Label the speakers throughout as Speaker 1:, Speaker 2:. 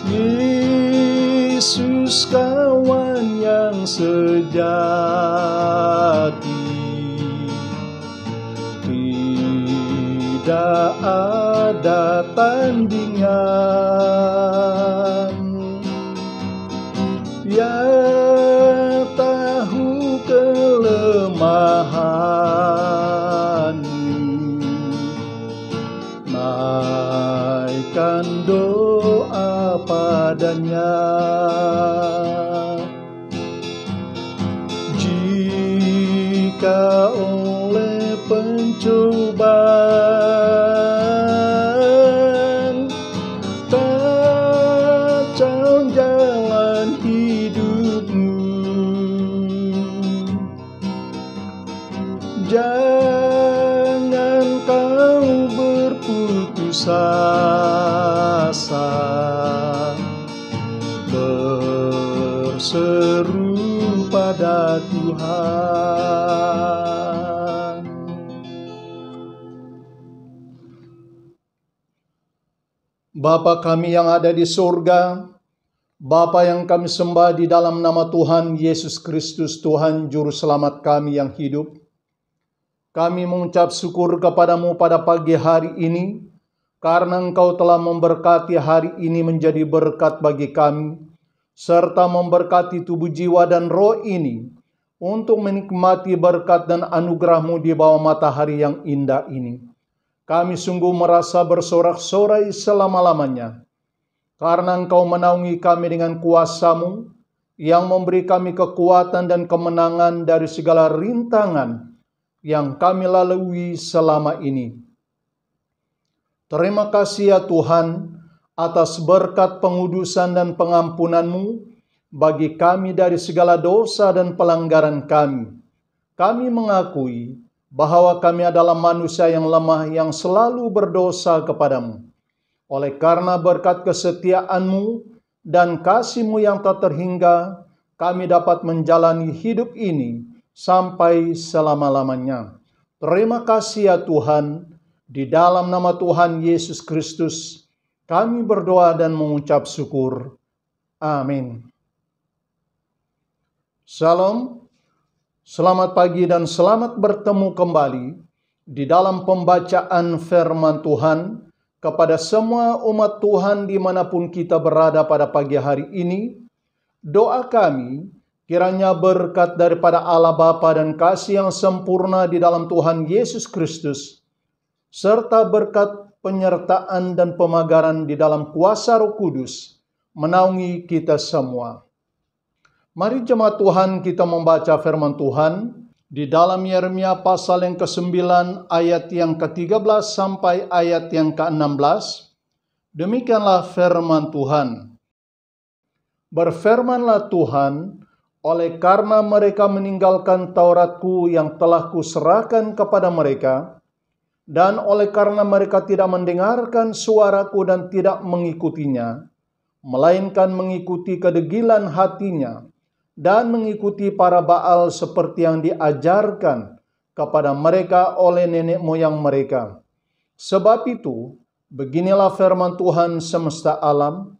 Speaker 1: Yesus kawan yang sejati, tidak ada tandingan. Ia tahu kelemahanmu, naikkan doa padanya. Jika oleh pencobaan kacau jalan hidupmu, jangan kau berputus asa, berseru pada Tuhan. Bapa kami yang ada di surga, Bapa yang kami sembah di dalam nama Tuhan Yesus Kristus, Tuhan Juru Selamat kami yang hidup, kami mengucap syukur kepadamu pada pagi hari ini, karena Engkau telah memberkati hari ini menjadi berkat bagi kami, serta memberkati tubuh, jiwa, dan roh ini, untuk menikmati berkat dan anugerah-Mu di bawah matahari yang indah ini. Kami sungguh merasa bersorak-sorai selama-lamanya, karena Engkau menaungi kami dengan kuasa-Mu, yang memberi kami kekuatan dan kemenangan dari segala rintangan yang kami lalui selama ini. Terima kasih ya Tuhan, atas berkat pengudusan dan pengampunan-Mu bagi kami dari segala dosa dan pelanggaran kami. Kami mengakui bahwa kami adalah manusia yang lemah yang selalu berdosa kepadamu. Oleh karena berkat kesetiaan-Mu dan kasih-Mu yang tak terhingga, kami dapat menjalani hidup ini sampai selama-lamanya. Terima kasih ya Tuhan, di dalam nama Tuhan Yesus Kristus, kami berdoa dan mengucap syukur. Amin. Shalom. Selamat pagi dan selamat bertemu kembali di dalam pembacaan firman Tuhan kepada semua umat Tuhan dimanapun kita berada pada pagi hari ini. Doa kami kiranya berkat daripada Allah Bapa dan kasih yang sempurna di dalam Tuhan Yesus Kristus, serta berkat penyertaan dan pemagaran di dalam kuasa Roh Kudus menaungi kita semua. Mari jemaat Tuhan kita membaca firman Tuhan di dalam Yeremia pasal yang ke-9 ayat yang ke-13 sampai ayat yang ke-16. Demikianlah firman Tuhan. Berfirmanlah Tuhan, oleh karena mereka meninggalkan Tauratku yang telah kuserahkan kepada mereka, dan oleh karena mereka tidak mendengarkan suaraku dan tidak mengikutinya, melainkan mengikuti kedegilan hatinya, dan mengikuti para Baal seperti yang diajarkan kepada mereka oleh nenek moyang mereka. Sebab itu, beginilah firman Tuhan semesta alam,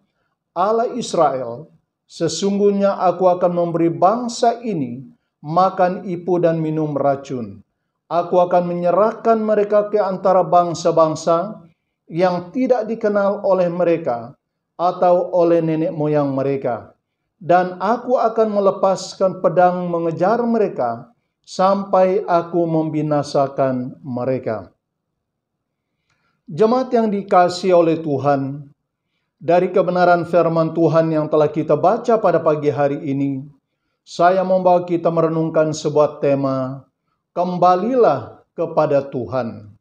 Speaker 1: Allah Israel, sesungguhnya aku akan memberi bangsa ini makan ipu dan minum racun. Aku akan menyerahkan mereka ke antara bangsa-bangsa yang tidak dikenal oleh mereka atau oleh nenek moyang mereka. Dan aku akan melepaskan pedang mengejar mereka sampai aku membinasakan mereka. Jemaat yang dikasihi oleh Tuhan, dari kebenaran firman Tuhan yang telah kita baca pada pagi hari ini, saya membawa kita merenungkan sebuah tema, kembalilah kepada Tuhan.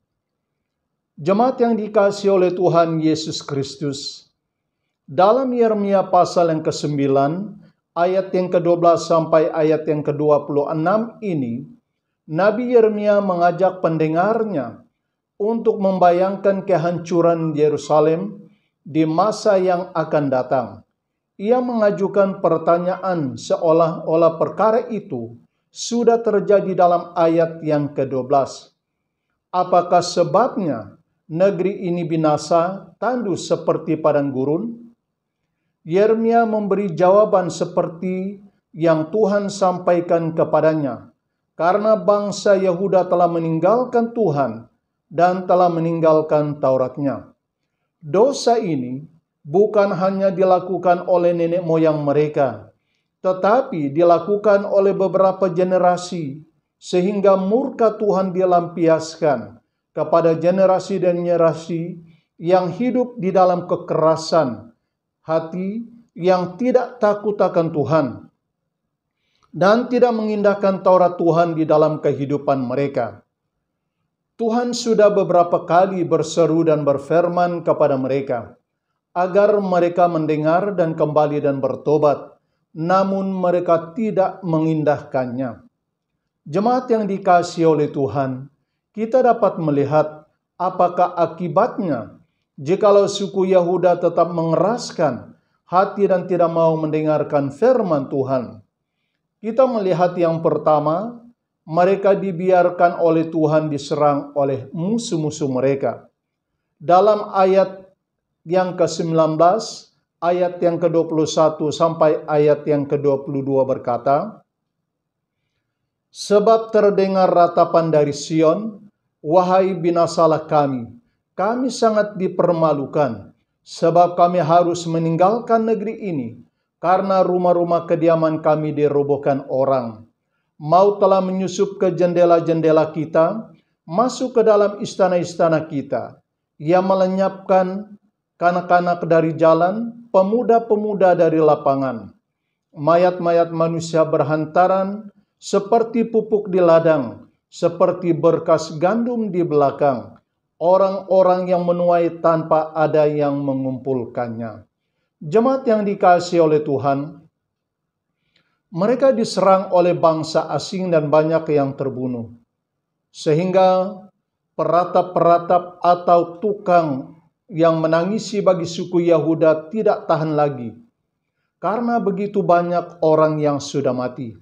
Speaker 1: Jemaat yang dikasihi oleh Tuhan Yesus Kristus, dalam Yeremia pasal yang ke-9, ayat yang ke-12 sampai ayat yang ke-26 ini, Nabi Yeremia mengajak pendengarnya untuk membayangkan kehancuran Yerusalem di masa yang akan datang. Ia mengajukan pertanyaan seolah-olah perkara itu sudah terjadi dalam ayat yang ke-12. Apakah sebabnya negeri ini binasa tandus seperti padang gurun? Yeremia memberi jawaban seperti yang Tuhan sampaikan kepadanya, karena bangsa Yehuda telah meninggalkan Tuhan dan telah meninggalkan Tauratnya. Dosa ini bukan hanya dilakukan oleh nenek moyang mereka, tetapi dilakukan oleh beberapa generasi, sehingga murka Tuhan dilampiaskan kepada generasi dan generasi yang hidup di dalam kekerasan hati, yang tidak takut akan Tuhan, dan tidak mengindahkan Taurat Tuhan di dalam kehidupan mereka. Tuhan sudah beberapa kali berseru dan berfirman kepada mereka, agar mereka mendengar dan kembali dan bertobat, namun mereka tidak mengindahkannya. Jemaat yang dikasihi oleh Tuhan, kita dapat melihat apakah akibatnya jikalau suku Yehuda tetap mengeraskan hati dan tidak mau mendengarkan firman Tuhan. Kita melihat yang pertama, mereka dibiarkan oleh Tuhan diserang oleh musuh-musuh mereka. Dalam ayat yang ke-19, ayat yang ke-21 sampai ayat yang ke-22 berkata, sebab terdengar ratapan dari Sion, wahai binasalah kami sangat dipermalukan, sebab kami harus meninggalkan negeri ini, karena rumah-rumah kediaman kami dirobohkan orang. Maut telah menyusup ke jendela-jendela kita, masuk ke dalam istana-istana kita. Ia melenyapkan kanak-kanak dari jalan, pemuda-pemuda dari lapangan. Mayat-mayat manusia berhantaran, seperti pupuk di ladang, seperti berkas gandum di belakang. Orang-orang yang menuai tanpa ada yang mengumpulkannya. Jemaat yang dikasihi oleh Tuhan, mereka diserang oleh bangsa asing dan banyak yang terbunuh. Sehingga peratap-peratap atau tukang yang menangisi bagi suku Yehuda tidak tahan lagi, karena begitu banyak orang yang sudah mati.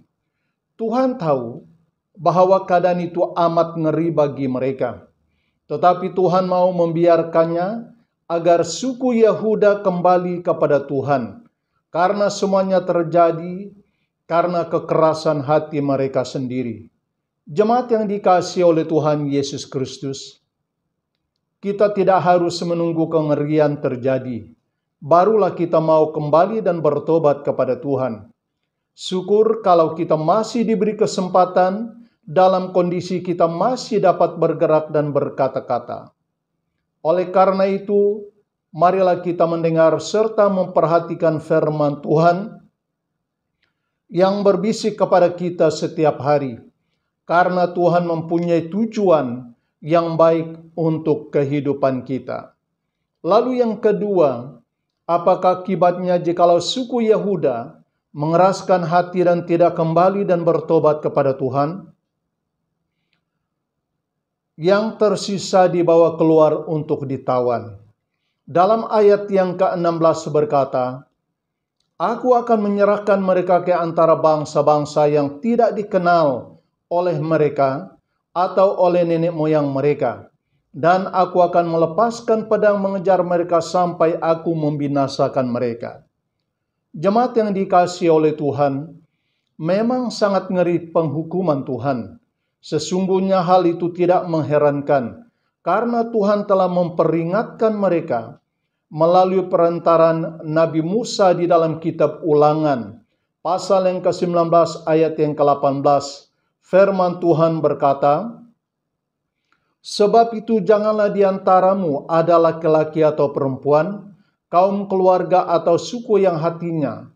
Speaker 1: Tuhan tahu bahwa keadaan itu amat ngeri bagi mereka. Tetapi Tuhan mau membiarkannya agar suku Yehuda kembali kepada Tuhan, karena semuanya terjadi karena kekerasan hati mereka sendiri. Jemaat yang dikasihi oleh Tuhan Yesus Kristus, kita tidak harus menunggu kengerian terjadi, barulah kita mau kembali dan bertobat kepada Tuhan. Syukur kalau kita masih diberi kesempatan, dalam kondisi kita masih dapat bergerak dan berkata-kata. Oleh karena itu, marilah kita mendengar serta memperhatikan firman Tuhan yang berbisik kepada kita setiap hari, karena Tuhan mempunyai tujuan yang baik untuk kehidupan kita. Lalu yang kedua, apakah akibatnya jikalau suku Yehuda mengeraskan hati dan tidak kembali dan bertobat kepada Tuhan? Yang tersisa dibawa keluar untuk ditawan. Dalam ayat yang ke-16 berkata, aku akan menyerahkan mereka ke antara bangsa-bangsa yang tidak dikenal oleh mereka atau oleh nenek moyang mereka, dan aku akan melepaskan pedang mengejar mereka sampai aku membinasakan mereka. Jemaat yang dikasihi oleh Tuhan, memang sangat ngeri penghukuman Tuhan. Sesungguhnya hal itu tidak mengherankan, karena Tuhan telah memperingatkan mereka melalui perantaran Nabi Musa di dalam kitab Ulangan, pasal yang ke-19 ayat yang ke-18. Firman Tuhan berkata, sebab itu janganlah di antaramu ada laki-laki atau perempuan, kaum keluarga atau suku yang hatinya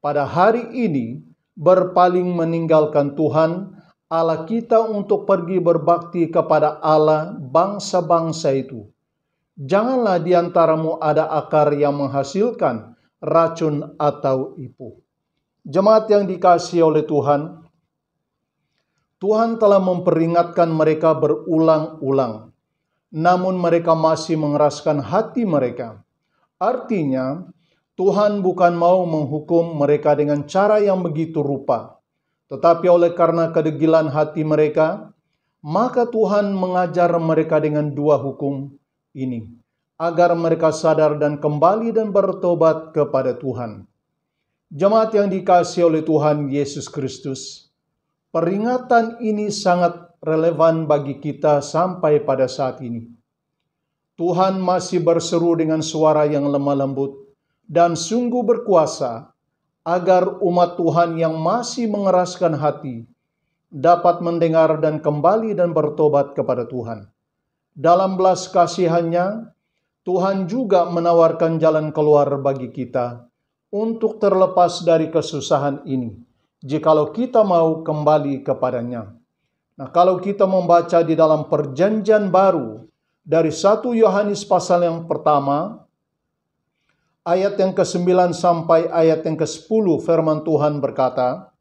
Speaker 1: pada hari ini berpaling meninggalkan Tuhan, Allah kita untuk pergi berbakti kepada Allah bangsa-bangsa itu. Janganlah di antaramu ada akar yang menghasilkan racun atau ipuh. Jemaat yang dikasihi oleh Tuhan, Tuhan telah memperingatkan mereka berulang-ulang, namun mereka masih mengeraskan hati mereka. Artinya, Tuhan bukan mau menghukum mereka dengan cara yang begitu rupa, tetapi oleh karena kedegilan hati mereka, maka Tuhan mengajar mereka dengan dua hukum ini. agar mereka sadar dan kembali dan bertobat kepada Tuhan. Jemaat yang dikasihi oleh Tuhan Yesus Kristus, peringatan ini sangat relevan bagi kita sampai pada saat ini. Tuhan masih berseru dengan suara yang lemah lembut dan sungguh berkuasa agar umat Tuhan yang masih mengeraskan hati dapat mendengar dan kembali dan bertobat kepada Tuhan. Dalam belas kasihan-Nya, Tuhan juga menawarkan jalan keluar bagi kita untuk terlepas dari kesusahan ini, jikalau kita mau kembali kepadanya. Nah, kalau kita membaca di dalam Perjanjian Baru, dari 1 Yohanes pasal yang pertama, ayat yang ke-9 sampai ayat yang ke-10, firman Tuhan berkata,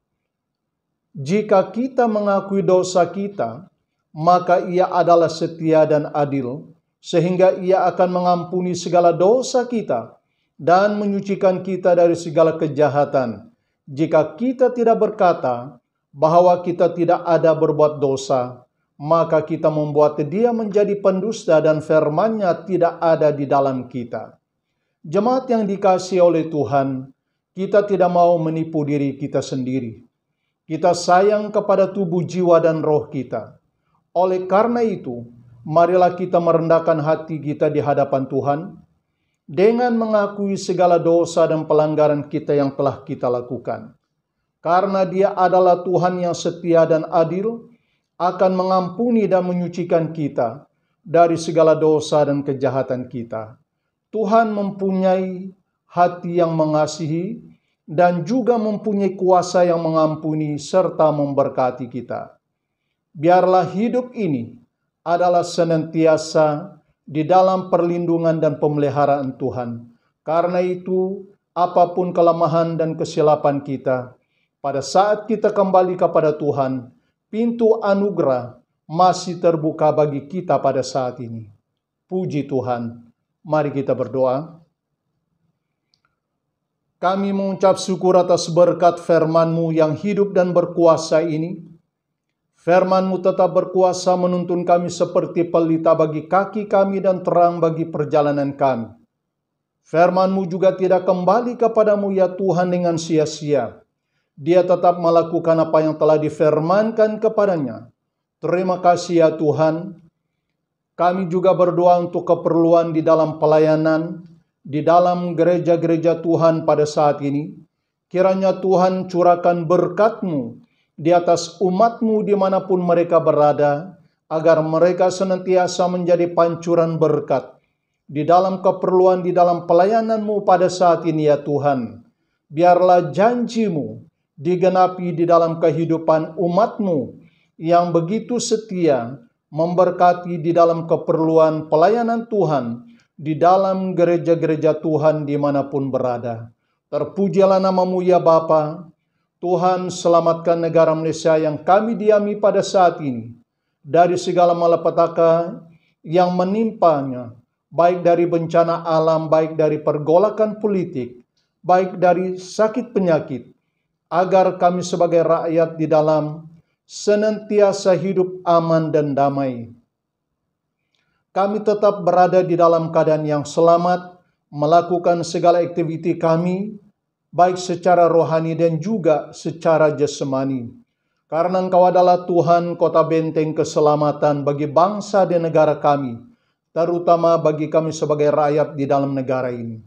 Speaker 1: "Jika kita mengakui dosa kita, maka Ia adalah setia dan adil, sehingga Ia akan mengampuni segala dosa kita dan menyucikan kita dari segala kejahatan. Jika kita tidak berkata bahwa kita tidak ada berbuat dosa, maka kita membuat Dia menjadi pendusta dan firman-Nya tidak ada di dalam kita." Jemaat yang dikasihi oleh Tuhan, kita tidak mau menipu diri kita sendiri. Kita sayang kepada tubuh, jiwa, dan roh kita. Oleh karena itu, marilah kita merendahkan hati kita di hadapan Tuhan dengan mengakui segala dosa dan pelanggaran kita yang telah kita lakukan. Karena Dia adalah Tuhan yang setia dan adil, akan mengampuni dan menyucikan kita dari segala dosa dan kejahatan kita. Tuhan mempunyai hati yang mengasihi dan juga mempunyai kuasa yang mengampuni serta memberkati kita. Biarlah hidup ini adalah senantiasa di dalam perlindungan dan pemeliharaan Tuhan. Karena itu, apapun kelemahan dan kesilapan kita, pada saat kita kembali kepada Tuhan, pintu anugerah masih terbuka bagi kita pada saat ini. Puji Tuhan. Mari kita berdoa. Kami mengucap syukur atas berkat firman-Mu yang hidup dan berkuasa ini. Firman-Mu tetap berkuasa menuntun kami seperti pelita bagi kaki kami dan terang bagi perjalanan kami. Firman-Mu juga tidak kembali kepadamu ya Tuhan dengan sia-sia. Dia tetap melakukan apa yang telah difirmankan kepadanya. Terima kasih ya Tuhan. Kami juga berdoa untuk keperluan di dalam pelayanan, di dalam gereja-gereja Tuhan pada saat ini. Kiranya Tuhan curahkan berkat-Mu di atas umat-Mu dimanapun mereka berada, agar mereka senantiasa menjadi pancuran berkat di dalam keperluan, di dalam pelayanan-Mu pada saat ini ya Tuhan. Biarlah janji-Mu digenapi di dalam kehidupan umat-Mu yang begitu setia, memberkati di dalam keperluan pelayanan Tuhan, di dalam gereja-gereja Tuhan dimanapun berada. Terpujilah nama-Mu ya Bapa. Tuhan, selamatkan negara Malaysia yang kami diami pada saat ini dari segala malapetaka yang menimpanya, baik dari bencana alam, baik dari pergolakan politik, baik dari sakit penyakit, agar kami sebagai rakyat di dalam senantiasa hidup aman dan damai. Kami tetap berada di dalam keadaan yang selamat, melakukan segala aktiviti kami, baik secara rohani dan juga secara jasmani. Karena Engkau adalah Tuhan, kota benteng keselamatan bagi bangsa dan negara kami, terutama bagi kami sebagai rakyat di dalam negara ini.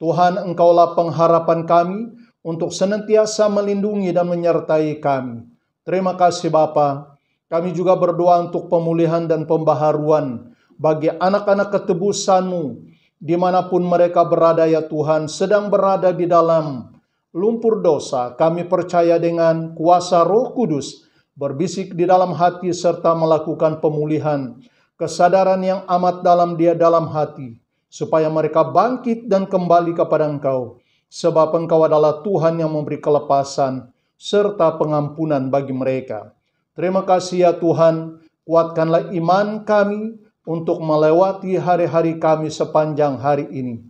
Speaker 1: Tuhan, Engkaulah pengharapan kami untuk senantiasa melindungi dan menyertai kami. Terima kasih Bapa. Kami juga berdoa untuk pemulihan dan pembaharuan bagi anak-anak ketebusan-Mu, dimanapun mereka berada ya Tuhan, sedang berada di dalam lumpur dosa. Kami percaya dengan kuasa Roh Kudus berbisik di dalam hati serta melakukan pemulihan, kesadaran yang amat dalam dalam hati, supaya mereka bangkit dan kembali kepada Engkau, sebab Engkau adalah Tuhan yang memberi kelepasan serta pengampunan bagi mereka. Terima kasih ya Tuhan, kuatkanlah iman kami untuk melewati hari-hari kami sepanjang hari ini.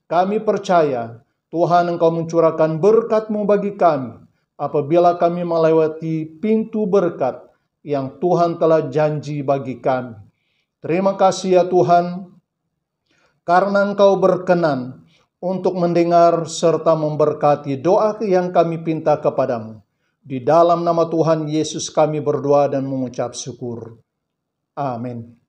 Speaker 1: Kami percaya Tuhan, Engkau mencurahkan berkat-Mu bagi kami apabila kami melewati pintu berkat yang Tuhan telah janji bagi kami. Terima kasih ya Tuhan. karena Engkau berkenan untuk mendengar serta memberkati doa yang kami pinta kepadamu. Di dalam nama Tuhan Yesus kami berdoa dan mengucap syukur. Amin.